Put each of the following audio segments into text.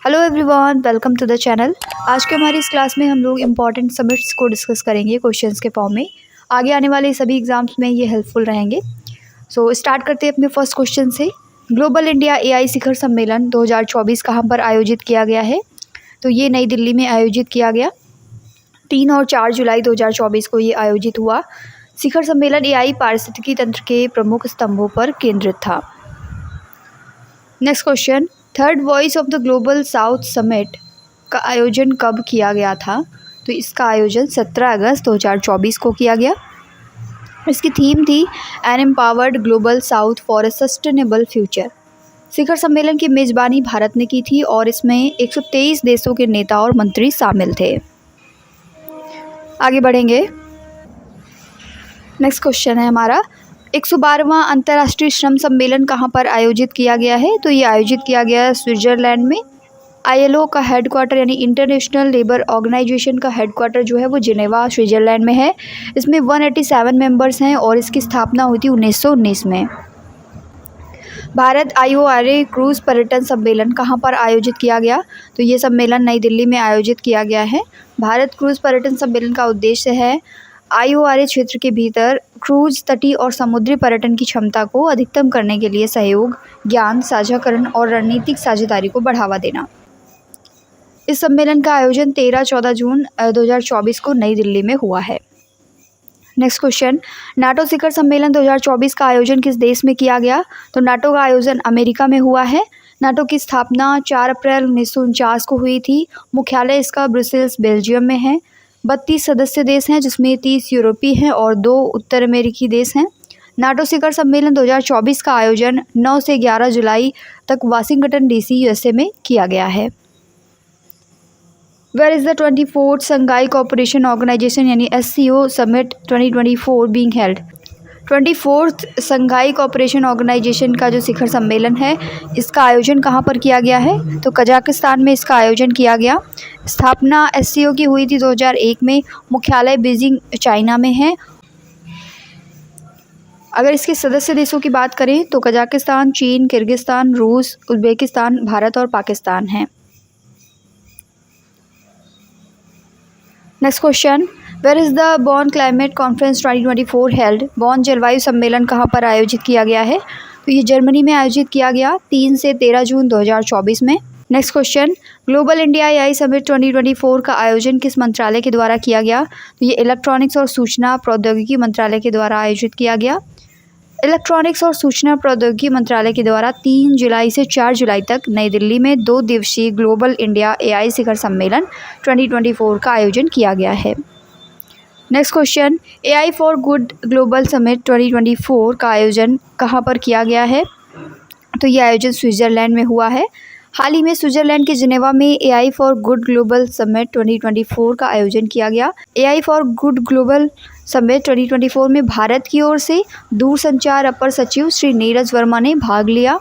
Hello everyone, welcome to the channel. आज के हमारी इस क्लास में हम लोग इम्पॉर्टेंट समिट्स को डिस्कस करेंगे क्वेश्चंस के फॉर्म में। आगे आने वाले सभी एग्जाम्स में ये हेल्पफुल रहेंगे। सो स्टार्ट करते हैं अपने फर्स्ट क्वेश्चन से। ग्लोबल इंडिया एआई शिखर सम्मेलन 2024 कहाँ पर आयोजित किया गया है? तो ये नई दिल्ली में आयोजित किया गया। 3 और 4 जुलाई 2024 को ये आयोजित हुआ। शिखर सम्मेलन एआई पारिस्थितिकी तंत्र के प्रमुख स्तंभों पर केंद्रित था। Next question, third voice of the global south summit का आयोजन कब किया गया था? तो इसका आयोजन 17 अगस्त 2024 को किया गया। इसकी थीम थी an empowered global south for a sustainable future. शिखर सम्मेलन की मेज़बानी भारत ने की थी और इसमें 123 देशों के नेता और मंत्री शामिल थे। आगे बढ़ेंगे। नेक्स्ट क्वेश्चन है हमारा, 112वां अंतर्राष्ट्रीय श्रम सम्मेलन कहाँ पर आयोजित किया गया है? तो ये आयोजित किया गया है स्विट्ज़रलैंड में। आईएलओ का हेडक्वार्टर यानी इंटरनेशनल लेबर ऑर्गेनाइजेशन का हेडक्वार्टर जो है वो जिनेवा स्विट्ज़रलैंड में है। इसमें 187 मेंबर्स हैं और इसकी स्थापना हुई थी 1919 में। भारत IORA क्रूज़ पर्यटन सम्मेलन कहाँ पर आयोजित किया गया? तो ये सम्मेलन नई दिल्ली में आयोजित किया गया है। भारत क्रूज़ पर्यटन सम्मेलन का उद्देश्य है IORA क्षेत्र के भीतर क्रूज, तटीय और समुद्री पर्यटन की क्षमता को अधिकतम करने के लिए सहयोग, ज्ञान साझाकरण और रणनीतिक साझेदारी को बढ़ावा देना। इस सम्मेलन का आयोजन 13-14 जून 2024 को नई दिल्ली में हुआ है। नेक्स्ट क्वेश्चन, नाटो शिखर सम्मेलन 2024 का आयोजन किस देश में किया गया? तो नाटो का आयोजन अमेरिका में हुआ है। नाटो की स्थापना 4 अप्रैल 1949 को हुई थी। मुख्यालय इसका ब्रुसेल्स, बेल्जियम में है। 32 सदस्य देश हैं जिसमें 30 यूरोपीय हैं और 2 उत्तर अमेरिकी देश हैं। नाटो शिखर सम्मेलन 2024 का आयोजन 9 से 11 जुलाई तक वाशिंगटन DC USA में किया गया है। Where is the 24th Shanghai cooperation organisation यानी SCO summit 2024 being held? 24th Shanghai cooperation organisation का जो शिखर सम्मेलन है इसका आयोजन कहाँ पर किया गया है? तो कजाकिस्तान में इसका आयोजन किया गया। स्थापना SCO की हुई थी 2001 में। मुख्यालय बीजिंग, चाइना में है। अगर इसके सदस्य देशों की बात करें तो कजाकिस्तान, चीन, किर्गिस्तान, रूस, उज़्बेकिस्तान, भारत और पाकिस्तान हैं। Next question, where is the Bonn climate conference 2024 held? Bonn जलवायु सम्मेलन कहाँ पर आयोजित किया गया है? तो ये जर्मनी में आयोजित किया गया 3 से 13 जून 2024 में। Next question, global India AI summit 2024 का आयोजन किस मंत्रालय के द्वारा किया गया? तो ये इलेक्ट्रॉनिक्स और सूचना प्रौद्योगिकी मंत्रालय के द्वारा आयोजित किया गया। इलेक्ट्रॉनिक्स और सूचना प्रौद्योगिकी मंत्रालय के द्वारा 3 जुलाई से 4 जुलाई तक नई दिल्ली में 2 दिवसीय ग्लोबल इंडिया एआई शिखर सम्मेलन 2024 का आयोजन किया गया है। Next question, AI for good global summit 2024 का आयोजन कहाँ पर किया गया है? तो ये आयोजन स्विट्ज़रलैंड में हुआ है। हाल ही में स्विट्ज़रलैंड के जिनेवा में AI for good global summit 2024 का आयोजन किया गया। AI for good global summit 2024 में भारत की ओर से दूरसंचार अपर सचिव श्री नीरज वर्मा ने भाग लिया।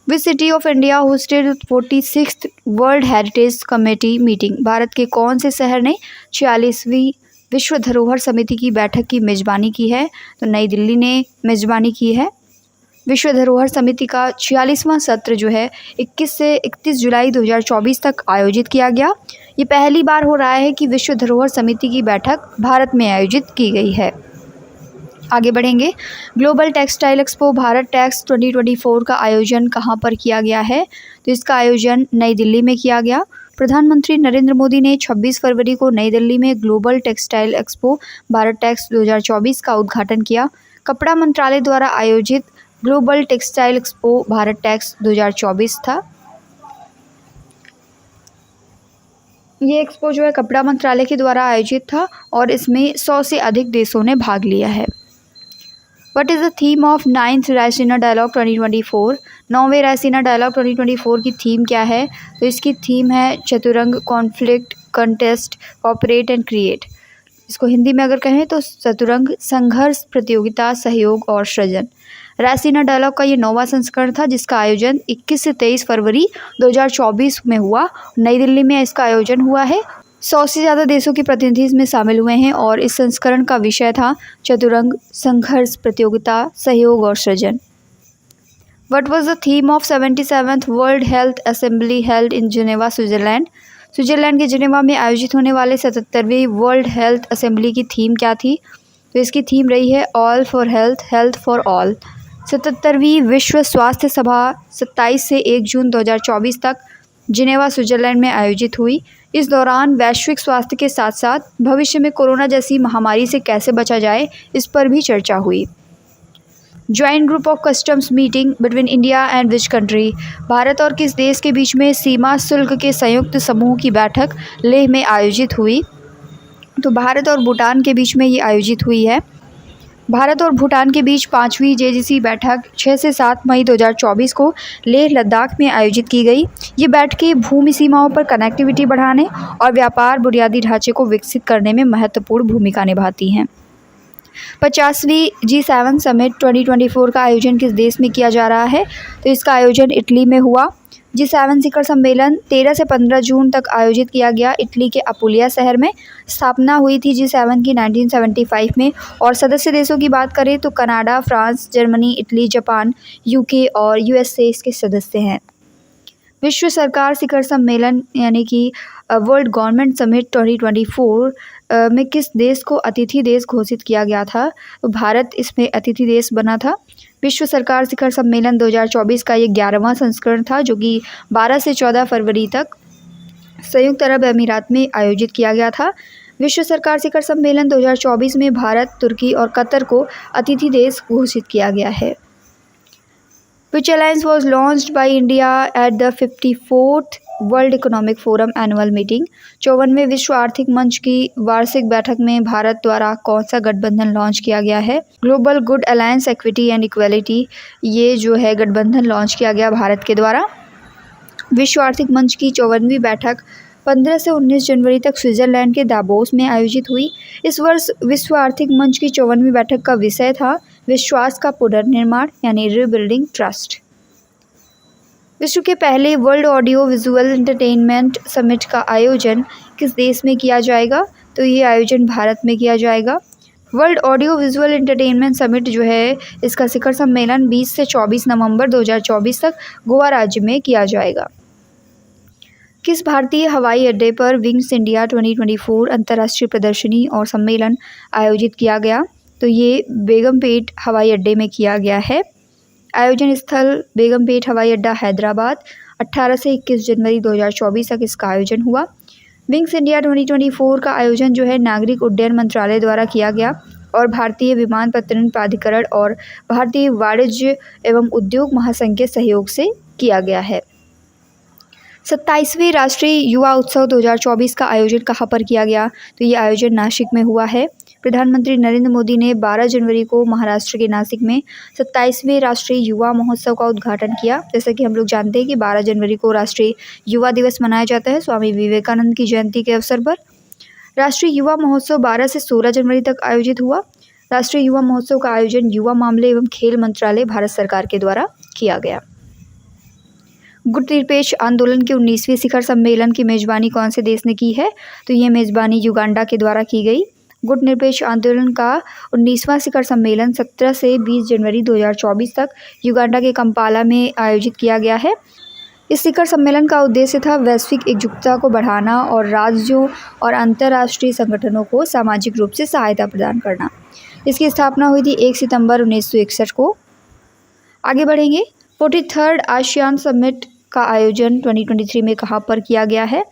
Which city of India hosted 46th world heritage committee meeting? Bharat के कौन से शहर ने 46वीं विश्व धरोहर समिति की बैठक की मेज़बानी की है? तो नई दिल्ली ने मेज़बानी की है। विश्व धरोहर समिति का 46वां सत्र जो है 21 से 31 जुलाई 2024 तक आयोजित किया गया। ये पहली बार हो रहा है कि विश्व धरोहर समिति की बैठक भारत में आयोजित की गई है। आगे बढ़ेंगे। Global textile expo Bharat Tex 2024 का आयोजन कहाँ पर किया गया है? तो इसका आयोजन नई दिल्ली में किया गया। प्रधानमंत्री नरेंद्र मोदी ने 26 फरवरी को नई दिल्ली में global textile expo Bharat Tex 2024 का उद्घाटन किया। कपड़ा मंत्रालय द्वारा आयोजित global textile expo Bharat Tex 2024 था। ये एक्सपो जो है कपड़ा मंत्रालय के द्वारा आयोजित था और इसमें 100 से अधिक देशों ने भाग लिया है। What is the theme of 9th Raisina dialogue 2024? 9वें रायसीना डायलॉग 2024 की थीम क्या है? तो इसकी थीम है Chaturanga, conflict, contest, cooperate and create. इसको हिंदी में अगर कहें तो चतुरंग, संघर्ष, प्रतियोगिता, सहयोग और सृजन। रायसीना डायलॉग का ये 9वां संस्करण था जिसका आयोजन 21 से 23 फरवरी 2024 में हुआ। नई दिल्ली में इसका आयोजन हुआ है। 100 से ज़्यादा देशों के प्रतिनिधि इसमें शामिल हुए हैं और इस संस्करण का विषय था चतुरंग, संघर्ष, प्रतियोगिता, सहयोग और सृजन। What was the theme of 77th world health assembly held in Geneva Switzerland? Switzerland के जिनेवा में आयोजित होने वाले 77वीं वर्ल्ड हेल्थ असेंबली की थीम क्या थी? तो इसकी थीम रही है all for health, health for all. 77वीं विश्व स्वास्थ्य सभा 27 से 1 जून 2024 तक जिनेवा स्विट्ज़रलैंड में आयोजित हुई। इस दौरान वैश्विक स्वास्थ्य के साथ साथ भविष्य में कोरोना जैसी महामारी से कैसे बचा जाए, इस पर भी चर्चा हुई। Joint group of customs meeting between India and which country? Bharat और किस देश के बीच में सीमा शुल्क के संयुक्त समूह की बैठक लेह में आयोजित हुई? तो भारत और भूटान के बीच में ये आयोजित हुई है। भारत और भूटान के बीच 5वीं JGC बैठक 6 से 7 मई 2024 को लेह लद्दाख में आयोजित की गई। ये बैठकें भूमि सीमाओं पर कनेक्टिविटी बढ़ाने और व्यापार बुनियादी ढांचे को विकसित करने में महत्वपूर्ण भूमिका निभाती हैं। 50वीं G7 समिट 2024 का आयोजन किस देश में किया जा रहा है? तो इसका आयोजन इटली में हुआ। G7 शिखर सम्मेलन 13 से 15 जून तक आयोजित किया गया। इटली के अपुलिया शहर में स्थापना हुई थी G7 की 1975 में। और सदस्य देशों की बात करें तो Canada, France, Germany, Italy, Japan, UK और USA इसके सदस्य हैं। विश्व सरकार शिखर सम्मेलन यानी कि वर्ल्ड गवर्नमेंट समिट 2024 में किस देश को अतिथि देश घोषित किया गया था? तो भारत इसमें अतिथि देश बना था। विश्व सरकार शिखर सम्मेलन 2024 का ये 11वां संस्करण था, जो कि 12 से 14 फरवरी तक संयुक्त अरब अमीरात में आयोजित किया गया था। विश्व सरकार शिखर सम्मेलन 2024 में भारत, तुर्की और कतर को अतिथि देश घोषित किया गया है। Which alliance was launched by India at the 54th world economic forum annual meeting? 54वें विश्व आर्थिक मंच की वार्षिक बैठक में भारत द्वारा कौन सा गठबंधन लॉन्च किया गया है? Global good alliance equity and equality, ये जो है गठबंधन लॉन्च किया गया भारत के द्वारा। विश्व आर्थिक मंच की 54वीं बैठक 15 से 19 जनवरी तक स्विट्ज़रलैंड के दावोस में आयोजित हुई। इस वर्ष विश्व आर्थिक मंच की 54वीं बैठक का विषय था विश्वास का पुनर्निर्माण यानी रीबिल्डिंग ट्रस्ट। विश्व के पहले world audio visual entertainment summit का आयोजन किस देश में किया जाएगा? तो ये आयोजन भारत में किया जाएगा। World audio visual entertainment summit जो है, इसका शिखर सम्मेलन 20 से 24 नवंबर 2024 तक गोवा राज्य में किया जाएगा। किस भारतीय हवाई अड्डे पर विंग्स इंडिया 2024 अंतर्राष्ट्रीय प्रदर्शनी और सम्मेलन आयोजित किया गया? तो ये बेगमपेट हवाई अड्डे में किया गया है। आयोजन स्थल बेगमपेट हवाई अड्डा हैदराबाद। 18 से 21 जनवरी 2024 तक इसका आयोजन हुआ। विंग्स इंडिया 2024 का आयोजन जो है नागरिक उड्डयन मंत्रालय द्वारा किया गया और भारतीय विमानपत्तन प्राधिकरण और भारतीय वाणिज्य एवं उद्योग महासंघ के सहयोग से किया गया है। 27वें राष्ट्रीय युवा उत्सव 2024 का आयोजन कहाँ पर किया गया? तो ये आयोजन नासिक में हुआ है। प्रधानमंत्री नरेंद्र मोदी ने 12 जनवरी को महाराष्ट्र के नासिक में 27वें राष्ट्रीय युवा महोत्सव का उद्घाटन किया। जैसा कि हम लोग जानते हैं कि 12 जनवरी को राष्ट्रीय युवा दिवस मनाया जाता है स्वामी विवेकानंद की जयंती के अवसर पर। राष्ट्रीय युवा महोत्सव 12 से 16 जनवरी तक आयोजित हुआ। राष्ट्रीय युवा महोत्सव का आयोजन युवा मामले एवं खेल मंत्रालय भारत सरकार के द्वारा किया गया। गुटनिरपेक्ष आंदोलन के 19वें शिखर सम्मेलन की मेजबानी कौन से देश ने की है? तो ये मेजबानी युगांडा के द्वारा की गई। गुटनिरपेक्ष आंदोलन का 19वां शिखर सम्मेलन 17 से 20 जनवरी 2024 तक युगांडा के कंपाला में आयोजित किया गया है। इस शिखर सम्मेलन का उद्देश्य था वैश्विक एकजुटता को बढ़ाना और राज्यों और अंतर्राष्ट्रीय संगठनों को सामाजिक रूप से सहायता प्रदान करना। इसकी स्थापना हुई थी 1 सितंबर 1961 को। आगे बढ़ेंगे। 43rd आसियान समिट का आयोजन 2023 में कहाँ पर किया गया है?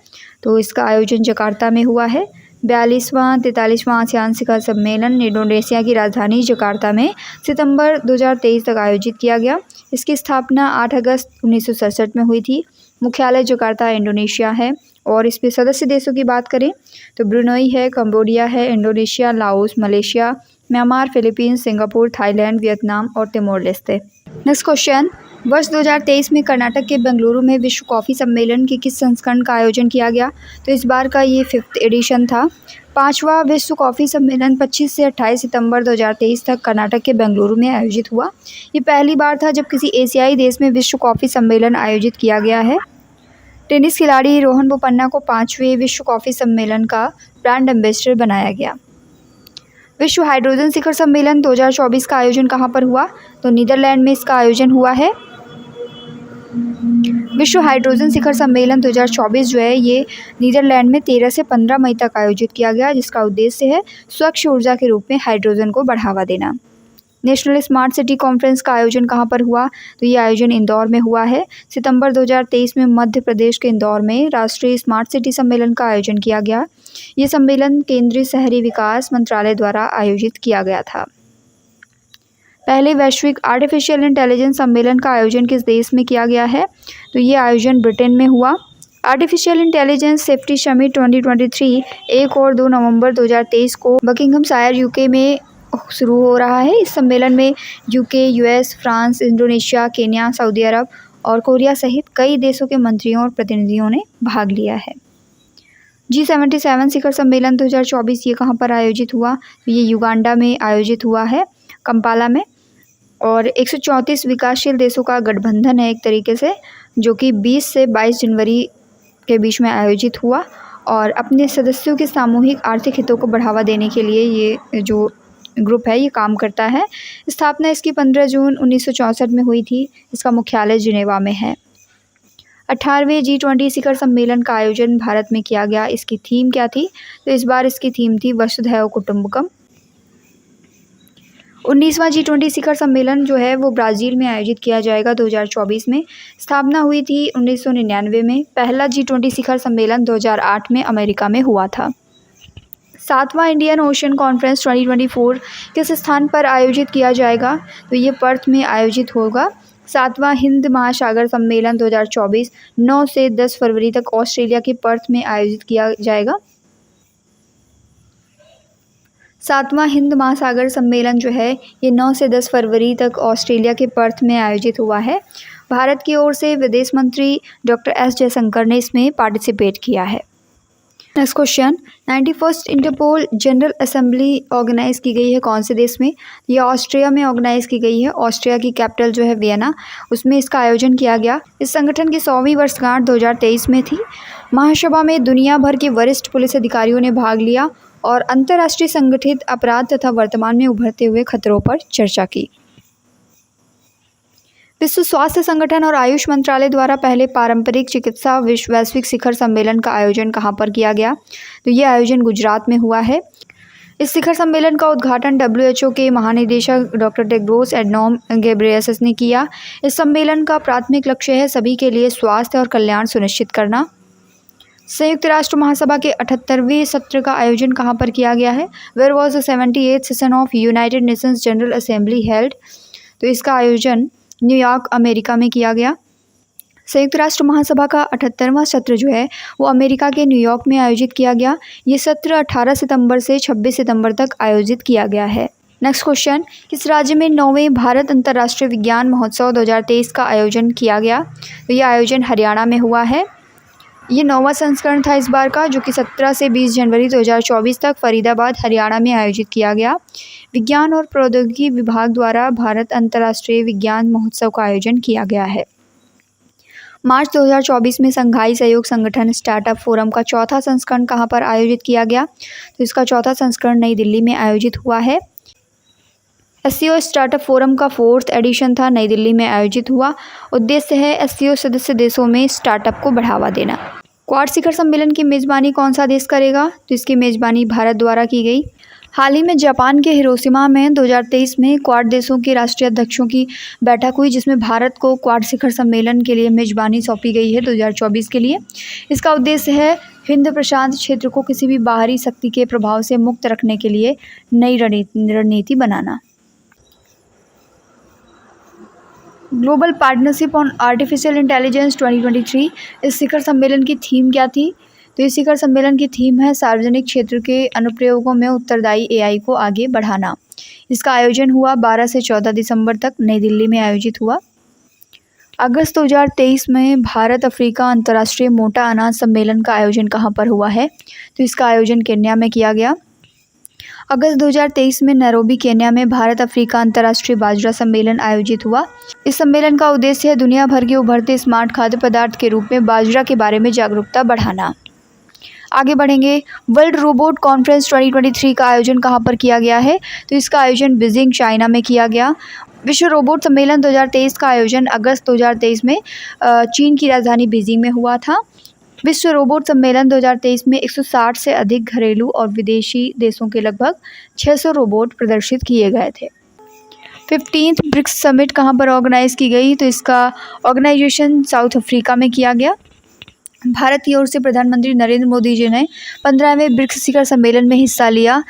तो इसका आयोजन जकार्ता में हुआ है। 42वां 43वां आसियान शिखर सम्मेलन इंडोनेशिया की राजधानी जकार्ता में सितंबर 2023 तक आयोजित किया गया। इसकी स्थापना 8 अगस्त 1967 में हुई थी। मुख्यालय जकार्ता इंडोनेशिया है और इसमें सदस्य देशों की बात करें तो ब्रुनई है, कंबोडिया है, Indonesia, Laos, Malaysia, Myanmar, Philippines, Singapore, Thailand, Vietnam और तिमोर लेस्ते। Next question. वर्ष 2023 में कर्नाटक के बेंगलुरु में विश्व कॉफ़ी सम्मेलन के किस संस्करण का आयोजन किया गया? तो इस बार का ये 5th एडिशन था। 5वां विश्व कॉफ़ी सम्मेलन 25 से 28 सितंबर 2023 तक कर्नाटक के बेंगलुरु में आयोजित हुआ। ये पहली बार था जब किसी एशियाई देश में विश्व कॉफ़ी सम्मेलन आयोजित किया गया है। टेनिस खिलाड़ी रोहन बोपन्ना को 5वें विश्व कॉफ़ी सम्मेलन का ब्रांड एम्बेसडर बनाया गया। विश्व हाइड्रोजन शिखर सम्मेलन 2024 का आयोजन कहाँ पर हुआ? तो नीदरलैंड में इसका आयोजन हुआ है। विश्व हाइड्रोजन शिखर सम्मेलन 2024 जो है ये नीदरलैंड में 13 से 15 मई तक आयोजित किया गया, जिसका उद्देश्य है स्वच्छ ऊर्जा के रूप में हाइड्रोजन को बढ़ावा देना। नेशनल स्मार्ट सिटी कॉन्फ्रेंस का आयोजन कहाँ पर हुआ? तो ये आयोजन इंदौर में हुआ है। सितंबर 2023 में मध्य प्रदेश के इंदौर में राष्ट्रीय स्मार्ट सिटी सम्मेलन का आयोजन किया गया। ये सम्मेलन केंद्रीय शहरी विकास मंत्रालय द्वारा आयोजित किया गया था। पहले वैश्विक आर्टिफिशियल इंटेलिजेंस सम्मेलन का आयोजन किस देश में किया गया है? तो ये आयोजन ब्रिटेन में हुआ। आर्टिफिशियल इंटेलिजेंस सेफ्टी समिट 2023 1 और 2 नवंबर 2023 को बकिंघमशायर यूके में शुरू हो रहा है। इस सम्मेलन में UK, US, France, Indonesia, Kenya, सऊदी अरब और कोरिया सहित कई देशों के मंत्रियों और प्रतिनिधियों ने भाग लिया है। G77 शिखर सम्मेलन 2024 ये कहाँ पर आयोजित हुआ? तो ये युगांडा में आयोजित हुआ है, कंपाला में। और 134 विकासशील देशों का गठबंधन है एक तरीके से, जो कि 20 से 22 जनवरी के बीच में आयोजित हुआ और अपने सदस्यों के सामूहिक आर्थिक हितों को बढ़ावा देने के लिए ये जो ग्रुप है ये काम करता है। स्थापना इसकी 15 जून 1964 में हुई थी। इसका मुख्यालय जिनेवा में है। 18वें G20 शिखर सम्मेलन का आयोजन भारत में किया गया। इसकी थीम क्या थी? तो इस बार इसकी थीम थी वसुधैव कुटुंबकम। 19वां G20 शिखर सम्मेलन जो है वो ब्राज़ील में आयोजित किया जाएगा 2024 में। स्थापना हुई थी 1999 में। पहला G20 शिखर सम्मेलन 2008 में अमेरिका में हुआ था। 7वां इंडियन ओशन कॉन्फ्रेंस 2024 किस स्थान पर आयोजित किया जाएगा? तो ये पर्थ में आयोजित होगा। 7वां हिंद महासागर सम्मेलन 2024 9 से 10 फरवरी तक ऑस्ट्रेलिया के पर्थ में आयोजित किया जाएगा। 7वां हिंद महासागर सम्मेलन जो है ये 9 से 10 फरवरी तक ऑस्ट्रेलिया के पर्थ में आयोजित हुआ है। भारत की ओर से विदेश मंत्री डॉक्टर एस जयशंकर ने इसमें पार्टिसिपेट किया है। Next question, 91st Interpol general assembly organise की गई है कौन से देश में? यह ऑस्ट्रिया में ऑर्गेनाइज की गई है। ऑस्ट्रिया की कैपिटल जो है वियना, उसमें इसका आयोजन किया गया। इस संगठन की 100वीं वर्षगांठ 2023 में थी। महासभा में दुनिया भर के वरिष्ठ पुलिस अधिकारियों ने भाग लिया और अंतर्राष्ट्रीय संगठित अपराध तथा वर्तमान में उभरते हुए खतरों पर चर्चा की। विश्व स्वास्थ्य संगठन और आयुष मंत्रालय द्वारा पहले पारंपरिक चिकित्सा वैश्विक शिखर सम्मेलन का आयोजन कहाँ पर किया गया? तो ये आयोजन गुजरात में हुआ है। इस शिखर सम्मेलन का उद्घाटन WHO के महानिदेशक डॉक्टर टेड्रोस एडनॉम घेब्रेयेसस ने किया। इस सम्मेलन का प्राथमिक लक्ष्य है सभी के लिए स्वास्थ्य और कल्याण सुनिश्चित करना। संयुक्त राष्ट्र महासभा के 78वें सत्र का आयोजन कहाँ पर किया गया है? Where was the 78th session of United Nations general assembly held? तो इसका आयोजन न्यूयॉर्क अमेरिका में किया गया। संयुक्त राष्ट्र महासभा का 78वां सत्र जो है वो अमेरिका के न्यूयॉर्क में आयोजित किया गया। ये सत्र 18 सितंबर से 26 सितंबर तक आयोजित किया गया है। नेक्स्ट क्वेश्चन, किस राज्य में 9वें भारत अंतर्राष्ट्रीय विज्ञान महोत्सव 2023 का आयोजन किया गया? तो ये आयोजन हरियाणा में हुआ है। ये 9वां संस्करण था इस बार का, जो कि 17 से 20 जनवरी 2024 तक फरीदाबाद हरियाणा में आयोजित किया गया। विज्ञान और प्रौद्योगिकी विभाग द्वारा भारत अंतर्राष्ट्रीय विज्ञान महोत्सव का आयोजन किया गया है। मार्च 2024 में संघाई सहयोग संगठन स्टार्टअप फोरम का चौथा संस्करण कहाँ पर आयोजित किया गया? तो इसका चौथा संस्करण नई दिल्ली में आयोजित हुआ है। SCO स्टार्टअप फोरम का 4th एडिशन था, नई दिल्ली में आयोजित हुआ। उद्देश्य है SCO सदस्य देशों में स्टार्टअप को बढ़ावा देना। क्वाड शिखर सम्मेलन की मेज़बानी कौन सा देश करेगा? तो इसकी मेज़बानी भारत द्वारा की गई। हाल ही में जापान के हिरोशिमा में 2023 में क्वाड देशों के राष्ट्रीय अध्यक्षों की बैठक हुई, जिसमें भारत को क्वाड शिखर सम्मेलन के लिए मेज़बानी सौंपी गई है 2024 के लिए। इसका उद्देश्य है हिंद प्रशांत क्षेत्र को किसी भी बाहरी शक्ति के प्रभाव से मुक्त रखने के लिए नई रणनीति बनाना। Global partnership on artificial intelligence 2023 इस शिखर सम्मेलन की थीम क्या थी? तो इस शिखर सम्मेलन की थीम है सार्वजनिक क्षेत्र के अनुप्रयोगों में उत्तरदायी AI को आगे बढ़ाना। इसका आयोजन हुआ 12 से 14 दिसंबर तक नई दिल्ली में आयोजित हुआ। अगस्त 2023 में भारत अफ्रीका अंतर्राष्ट्रीय मोटा अनाज सम्मेलन का आयोजन कहाँ पर हुआ है? तो इसका आयोजन केन्या में किया गया। अगस्त 2023 में नैरोबी केन्या में भारत अफ्रीका अंतर्राष्ट्रीय बाजरा सम्मेलन आयोजित हुआ। इस सम्मेलन का उद्देश्य है दुनिया भर के उभरते स्मार्ट खाद्य पदार्थ के रूप में बाजरा के बारे में जागरूकता बढ़ाना। आगे बढ़ेंगे, वर्ल्ड रोबोट कॉन्फ्रेंस 2023 का आयोजन कहाँ पर किया गया है? तो इसका आयोजन बीजिंग चाइना में किया गया। विश्व रोबोट सम्मेलन 2023 का आयोजन अगस्त 2023 में चीन की राजधानी बीजिंग में हुआ था। विश्व रोबोट सम्मेलन 2023 में 160 से अधिक घरेलू और विदेशी देशों के लगभग 600 रोबोट प्रदर्शित किए गए थे। 15th ब्रिक्स समिट कहाँ पर ऑर्गेनाइज की गई, तो इसका ऑर्गेनाइजेशन साउथ अफ्रीका में किया गया। भारत की ओर से प्रधानमंत्री नरेंद्र मोदी जी ने 15वें ब्रिक्स शिखर सम्मेलन में हिस्सा लिया।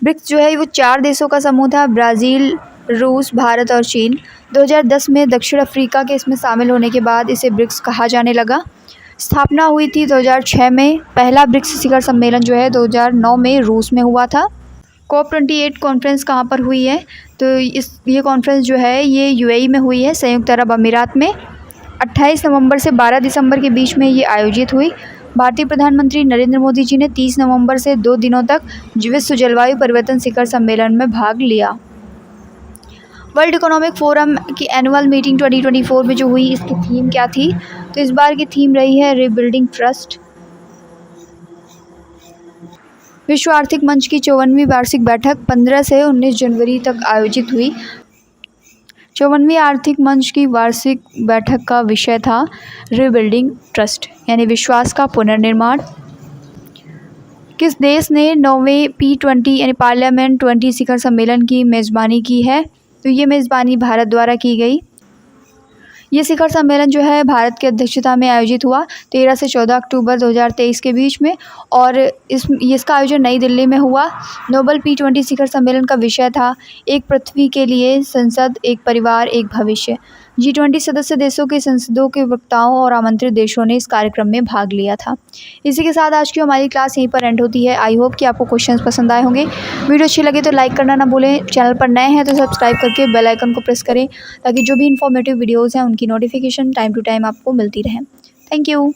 ब्रिक्स जो है वो 4 देशों का समूह था, ब्राज़ील, रूस, भारत और चीन। 2010 में दक्षिण अफ्रीका के इसमें शामिल होने के बाद इसे ब्रिक्स कहा जाने लगा। स्थापना हुई थी 2006 में। पहला ब्रिक्स शिखर सम्मेलन जो है 2009 में रूस में हुआ था। COP28 कॉन्फ्रेंस कहाँ पर हुई है, तो ये कॉन्फ्रेंस जो है ये UAE में हुई है, संयुक्त अरब अमीरात में। 28 नवंबर से 12 दिसंबर के बीच में ये आयोजित हुई। भारतीय प्रधानमंत्री नरेंद्र मोदी जी ने 30 नवंबर से 2 दिनों तक विश्व जलवायु परिवर्तन शिखर सम्मेलन में भाग लिया। वर्ल्ड इकोनॉमिक फोरम की एनुअल मीटिंग 2024 में जो हुई, इसकी थीम क्या थी, तो इस बार की थीम रही है रीबिल्डिंग ट्रस्ट। विश्व आर्थिक मंच की 54वीं वार्षिक बैठक 15 से 19 जनवरी तक आयोजित हुई। 54वीं आर्थिक मंच की वार्षिक बैठक का विषय था रीबिल्डिंग ट्रस्ट, यानी विश्वास का पुनर्निर्माण। किस देश ने 9वें P20 यानी पार्लियामेंट 20 शिखर सम्मेलन की मेज़बानी की है, तो ये मेज़बानी भारत द्वारा की गई। ये शिखर सम्मेलन जो है भारत की अध्यक्षता में आयोजित हुआ 13 से 14 अक्टूबर 2023 के बीच में, और इसका आयोजन नई दिल्ली में हुआ। नोबल P20 शिखर सम्मेलन का विषय था एक पृथ्वी के लिए संसद, एक परिवार, एक भविष्य। G20 सदस्य देशों के संसदों के वक्ताओं और आमंत्रित देशों ने इस कार्यक्रम में भाग लिया था। इसी के साथ आज की हमारी क्लास यहीं पर एंड होती है। आई होप कि आपको क्वेश्चंस पसंद आए होंगे। वीडियो अच्छी लगे तो लाइक करना ना भूलें। चैनल पर नए हैं तो सब्सक्राइब करके बेल आइकन को प्रेस करें, ताकि जो भी इंफॉर्मेटिव वीडियोज़ हैं उनकी नोटिफिकेशन टाइम टू टाइम आपको मिलती रहे। Thank you.